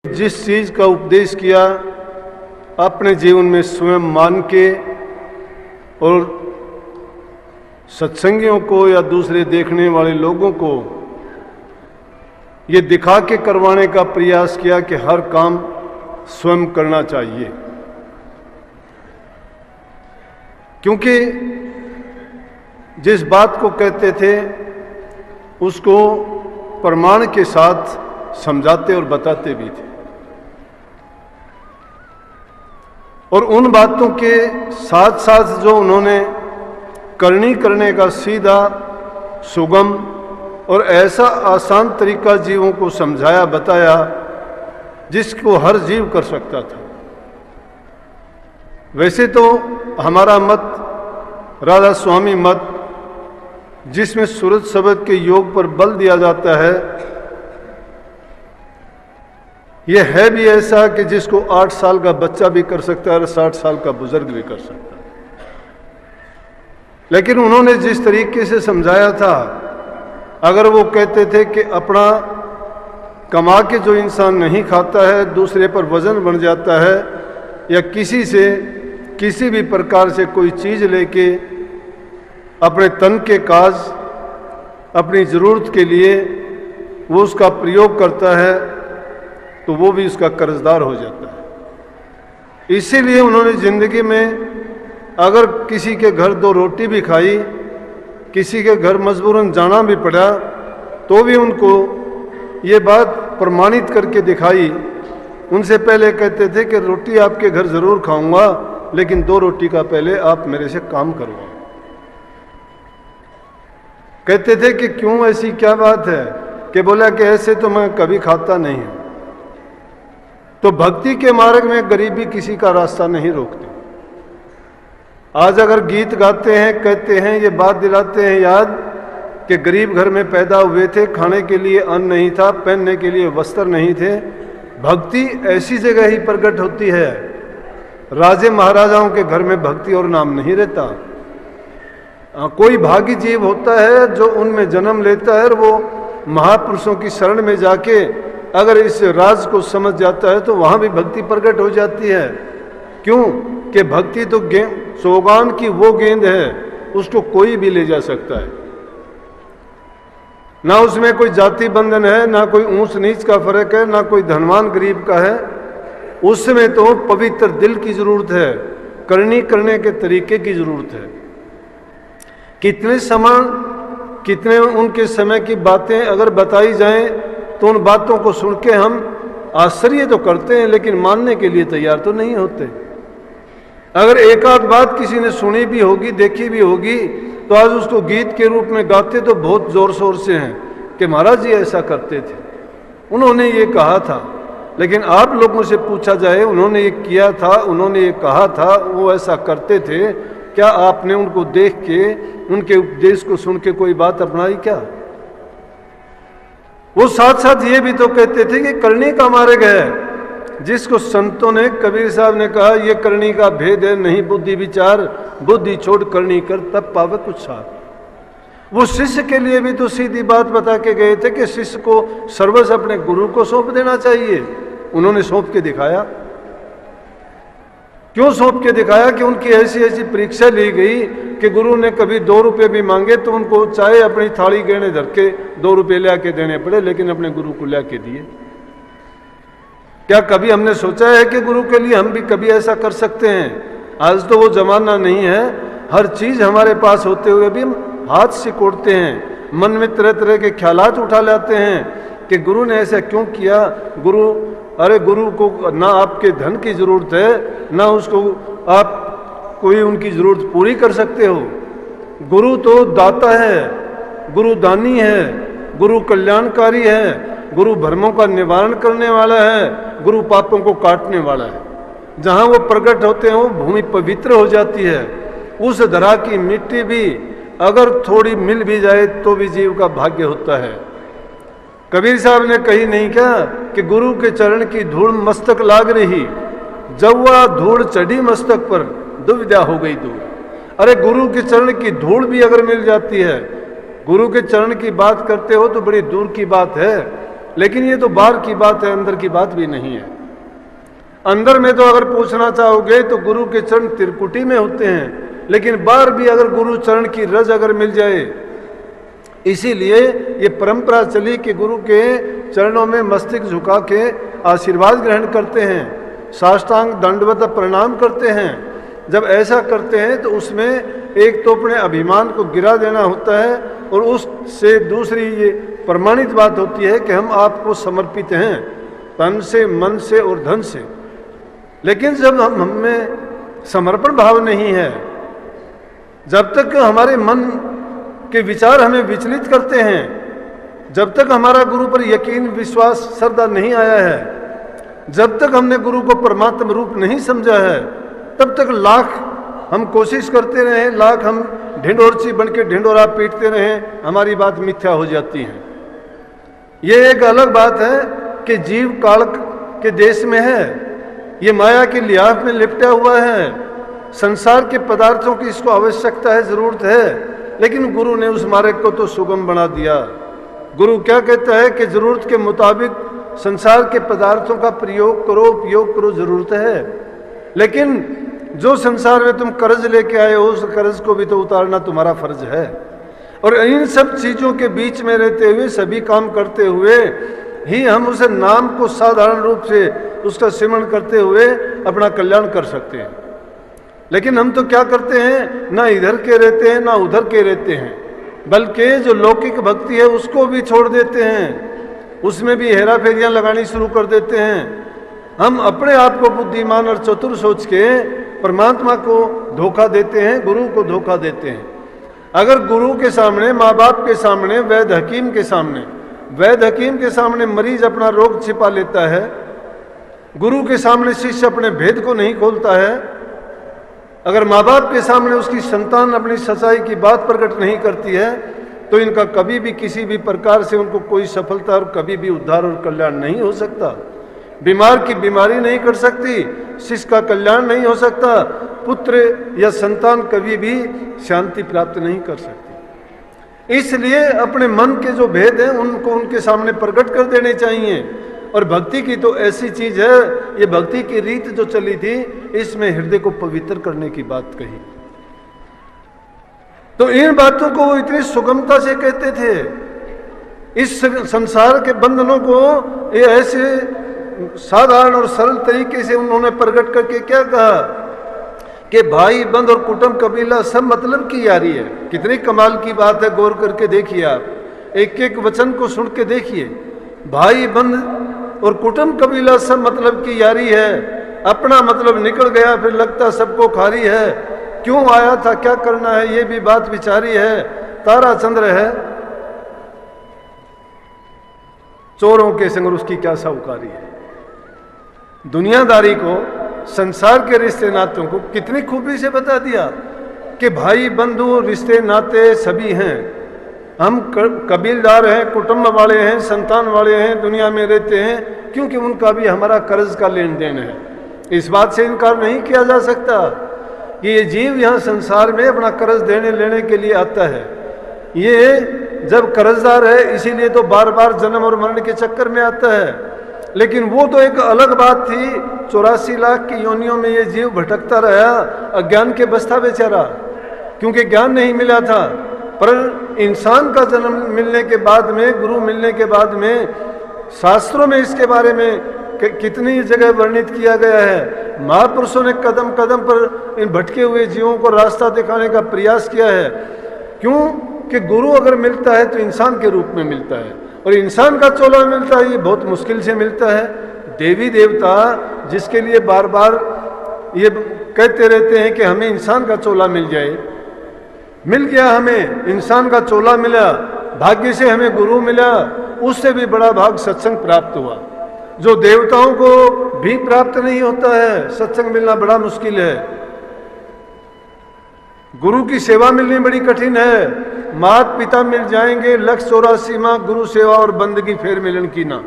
जिस चीज का उपदेश किया अपने जीवन में स्वयं मान के और सत्संगियों को या दूसरे देखने वाले लोगों को ये दिखा के करवाने का प्रयास किया कि हर काम स्वयं करना चाहिए, क्योंकि जिस बात को कहते थे उसको प्रमाण के साथ समझाते और बताते भी थे, और उन बातों के साथ साथ जो उन्होंने करनी करने का सीधा, सुगम और ऐसा आसान तरीका जीवों को समझाया बताया जिसको हर जीव कर सकता था। वैसे तो हमारा मत राधा स्वामी मत, जिसमें सूरत शब्द के योग पर बल दिया जाता है, यह है भी ऐसा कि जिसको 8 साल का बच्चा भी कर सकता है और 60 साल का बुजुर्ग भी कर सकता है। लेकिन उन्होंने जिस तरीके से समझाया था, अगर वो कहते थे कि अपना कमा के जो इंसान नहीं खाता है, दूसरे पर वजन बन जाता है, या किसी से किसी भी प्रकार से कोई चीज़ लेके अपने तन के काज, अपनी ज़रूरत के लिए वो उसका प्रयोग करता है, तो वो भी उसका कर्जदार हो जाता है। इसीलिए उन्होंने ज़िंदगी में अगर किसी के घर 2 रोटी भी खाई, किसी के घर मजबूरन जाना भी पड़ा, तो भी उनको ये बात प्रमाणित करके दिखाई। उनसे पहले कहते थे कि रोटी आपके घर ज़रूर खाऊंगा, लेकिन 2 रोटी का पहले आप मेरे से काम करवाओ। कहते थे कि क्यों, ऐसी क्या बात है? कि बोला कि ऐसे तो मैं कभी खाता नहीं हूं। तो भक्ति के मार्ग में गरीबी किसी का रास्ता नहीं रोकती। आज अगर गीत गाते हैं, कहते हैं, ये बात दिलाते हैं याद कि गरीब घर में पैदा हुए थे, खाने के लिए अन्न नहीं था, पहनने के लिए वस्त्र नहीं थे। भक्ति ऐसी जगह ही प्रकट होती है। राजे महाराजाओं के घर में भक्ति और नाम नहीं रहता। कोई भागी जीव होता है जो उनमें जन्म लेता है, और वो महापुरुषों की शरण में जाके अगर इस राज को समझ जाता है तो वहां भी भक्ति प्रकट हो जाती है। क्यों? कि भक्ति तो सोगान की वो गेंद है, उसको कोई भी ले जा सकता है। ना उसमें कोई जाति बंधन है, ना कोई ऊंच नीच का फर्क है, ना कोई धनवान गरीब का है। उसमें तो पवित्र दिल की जरूरत है, करने के तरीके की जरूरत है। कितने उनके समय की बातें अगर बताई जाएं तो उन बातों को सुन के हम आश्चर्य तो करते हैं, लेकिन मानने के लिए तैयार तो नहीं होते। अगर एक आध बात किसी ने सुनी भी होगी, देखी भी होगी, तो आज उसको गीत के रूप में गाते तो बहुत जोर शोर से हैं कि महाराज जी ऐसा करते थे, उन्होंने ये कहा था। लेकिन आप लोगों से पूछा जाए, उन्होंने ये किया था, उन्होंने ये कहा था, वो ऐसा करते थे, क्या आपने उनको देख के, उनके उपदेश को सुन के कोई बात अपनाई क्या? वो साथ साथ ये भी तो कहते थे कि करनी का मार्ग है, जिसको संतों ने, कबीर साहब ने कहा, ये करनी का भेद है, नहीं बुद्धि विचार, बुद्धि छोड़ करनी कर, तब पावे कुछ साथ। वो शिष्य के लिए भी तो सीधी बात बता के गए थे कि शिष्य को सर्वस्व अपने गुरु को सौंप देना चाहिए। उन्होंने सौंप के दिखाया। क्यों सौंप के दिखाया? कि उनकी ऐसी ऐसी परीक्षा ली गई कि गुरु ने कभी 2 रुपये भी मांगे तो उनको चाहे अपनी थाली गहने धर के 2 रुपये ला के देने पड़े, लेकिन अपने गुरु को ला के दिए। क्या कभी हमने सोचा है कि गुरु के लिए हम भी कभी ऐसा कर सकते हैं? आज तो वो जमाना नहीं है। हर चीज हमारे पास होते हुए भी हम हाथ से कोड़ते हैं, मन में तरह तरह के ख्यालात उठा लाते हैं कि गुरु ने ऐसा क्यों किया। अरे गुरु को ना आपके धन की जरूरत है, ना उसको आप कोई उनकी जरूरत पूरी कर सकते हो। गुरु तो दाता है, गुरु दानी है, गुरु कल्याणकारी है, गुरु भ्रमों का निवारण करने वाला है, गुरु पापों को काटने वाला है। जहां वो प्रकट होते हैं वो भूमि पवित्र हो जाती है। उस धरा की मिट्टी भी अगर थोड़ी मिल भी जाए तो भी जीव का भाग्य होता है। कबीर साहब ने कही नहीं क्या कि गुरु के चरण की धूल मस्तक लाग रही, जब वह धूल चढ़ी मस्तक पर दुविधा हो गई दूर। अरे गुरु के चरण की धूल भी अगर मिल जाती है, गुरु के चरण की बात करते हो तो बड़ी दूर की बात है। लेकिन ये तो बाहर की बात है, अंदर की बात भी नहीं है। अंदर में तो अगर पूछना चाहोगे तो गुरु के चरण त्रिकुटी में होते हैं, लेकिन बाहर भी अगर गुरु चरण की रज अगर मिल जाए, इसीलिए ये परंपरा चली कि गुरु के चरणों में मस्तक झुका के आशीर्वाद ग्रहण करते हैं, साष्टांग दंडवत प्रणाम करते हैं। जब ऐसा करते हैं तो उसमें एक तो अपने अभिमान को गिरा देना होता है, और उससे दूसरी ये प्रमाणित बात होती है कि हम आपको समर्पित हैं तन से, मन से और धन से। लेकिन जब हम में समर्पण भाव नहीं है, जब तक हमारे मन के विचार हमें विचलित करते हैं, जब तक हमारा गुरु पर यकीन, विश्वास, श्रद्धा नहीं आया है, जब तक हमने गुरु को परमात्मा रूप नहीं समझा है, तब तक लाख हम कोशिश करते रहे, लाख हम ढिंडोरची बन के ढिंडोरा पीटते रहे, हमारी बात मिथ्या हो जाती है। ये एक अलग बात है कि जीव काल के देश में है, ये माया के लिहाफ में लिपटा हुआ है, संसार के पदार्थों की इसको आवश्यकता है, जरूरत है, लेकिन गुरु ने उस मार्ग को तो सुगम बना दिया। गुरु क्या कहता है कि जरूरत के मुताबिक संसार के पदार्थों का प्रयोग करो, उपयोग करो, जरूरत है, लेकिन जो संसार में तुम कर्ज लेके आए हो उस कर्ज को भी तो उतारना तुम्हारा फर्ज है। और इन सब चीजों के बीच में रहते हुए, सभी काम करते हुए ही हम उस नाम को साधारण रूप से उसका सिमरण करते हुए अपना कल्याण कर सकते हैं। लेकिन हम तो क्या करते हैं, ना इधर के रहते हैं ना उधर के रहते हैं, बल्कि जो लौकिक भक्ति है उसको भी छोड़ देते हैं, उसमें भी हेरा फेरियां लगानी शुरू कर देते हैं। हम अपने आप को बुद्धिमान और चतुर सोच के परमात्मा को धोखा देते हैं, गुरु को धोखा देते हैं। अगर गुरु के सामने, माँ बाप के सामने, वैद्य हकीम के सामने, वैद्य हकीम के सामने मरीज अपना रोग छिपा लेता है, गुरु के सामने शिष्य अपने भेद को नहीं खोलता है, अगर माँ बाप के सामने उसकी संतान अपनी सच्चाई की बात प्रकट नहीं करती है, तो इनका कभी भी किसी भी प्रकार से उनको कोई सफलता और कभी भी उद्धार और कल्याण नहीं हो सकता। बीमार की बीमारी नहीं कर सकती, शिष्य का कल्याण नहीं हो सकता, पुत्र या संतान कभी भी शांति प्राप्त नहीं कर सकती। इसलिए अपने मन के जो भेद हैं उनको उनके सामने प्रकट कर देने चाहिए। और भक्ति की तो ऐसी चीज है, ये भक्ति की रीत जो चली थी, इसमें हृदय को पवित्र करने की बात कही। तो इन बातों को वो इतनी सुगमता से कहते थे, इस संसार के बंधनों को ये ऐसे साधारण और सरल तरीके से उन्होंने प्रकट करके क्या कहा कि भाई बंध और कुटुंब कबीला सब मतलब की यारी है। कितनी कमाल की बात है, गौर करके देखिए आप, एक एक वचन को सुन के देखिए। भाई बंध और कुटुंब कबीला सब मतलब की यारी है, अपना मतलब निकल गया फिर लगता सबको खारी है, क्यों आया था क्या करना है ये भी बात विचारी है, तारा चंद्र है चोरों के संग उसकी क्या साहूकारी है। दुनियादारी को, संसार के रिश्ते नातों को कितनी खूबी से बता दिया कि भाई बंधु रिश्ते नाते सभी हैं, हम कबीलदार हैं, कुटुंब वाले हैं, संतान वाले हैं, दुनिया में रहते हैं, क्योंकि उनका भी हमारा कर्ज का लेन देन है। इस बात से इनकार नहीं किया जा सकता कि ये जीव यहाँ संसार में अपना कर्ज देने लेने के लिए आता है। ये जब कर्जदार है इसीलिए तो बार बार जन्म और मरण के चक्कर में आता है। लेकिन वो तो एक अलग बात थी, 84 लाख की योनियों में ये जीव भटकता रहा अज्ञान के बस्ता बेचारा, क्योंकि ज्ञान नहीं मिला था। पर इंसान का जन्म मिलने के बाद में, गुरु मिलने के बाद में, शास्त्रों में इसके बारे में कितनी जगह वर्णित किया गया है। महापुरुषों ने कदम कदम पर इन भटके हुए जीवों को रास्ता दिखाने का प्रयास किया है। क्यों कि गुरु अगर मिलता है तो इंसान के रूप में मिलता है, और इंसान का चोला मिलता है ये बहुत मुश्किल से मिलता है। देवी देवता जिसके लिए बार बार ये कहते रहते हैं कि हमें इंसान का चोला मिल जाए, मिल गया, हमें इंसान का चोला मिला, भाग्य से हमें गुरु मिला, उससे भी बड़ा भाग सत्संग प्राप्त हुआ, जो देवताओं को भी प्राप्त नहीं होता है। सत्संग मिलना बड़ा मुश्किल है, गुरु की सेवा मिलनी बड़ी कठिन है। मात पिता मिल जाएंगे, 184 माह गुरु सेवा और बंदगी फेर मिलन की ना,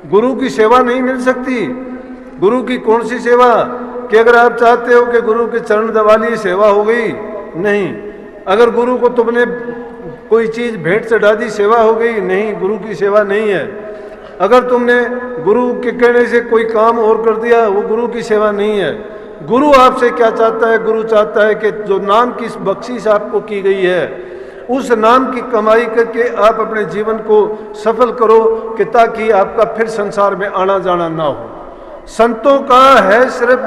गुरु की सेवा नहीं मिल सकती। गुरु की कौन सी सेवा कि अगर आप चाहते हो कि गुरु के चरण दबा लिए सेवा हो गई, नहीं। अगर गुरु को तुमने कोई चीज भेंट चढ़ा दी सेवा हो गई, नहीं, गुरु की सेवा नहीं है। अगर तुमने गुरु के कहने से कोई काम और कर दिया, वो गुरु की सेवा नहीं है। गुरु आपसे क्या चाहता है? गुरु चाहता है कि जो नाम की बख्शिश आपको की गई है, उस नाम की कमाई करके आप अपने जीवन को सफल करो, कि ताकि आपका फिर संसार में आना जाना ना हो। संतों का है सिर्फ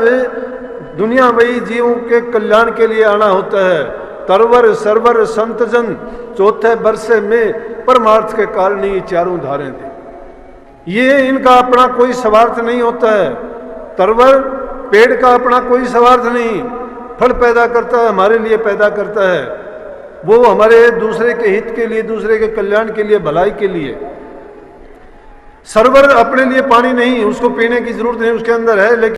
दुनिया वही जीवों के कल्याण के लिए आना होता है। तरवर सरवर संत जन चौथे वर्षे में परमार्थ के कारण ये चारों धारे थे। ये इनका अपना कोई स्वार्थ नहीं होता है। तरवर पेड़ का अपना कोई स्वार्थ नहीं, फल पैदा करता है, हमारे लिए पैदा करता है, वो हमारे दूसरे के हित के लिए, दूसरे के कल्याण के लिए, भलाई के लिए। सरवर अपने लिए पानी नहीं, उसको पीने की जरूरत नहीं, उसके अंदर है, लेकिन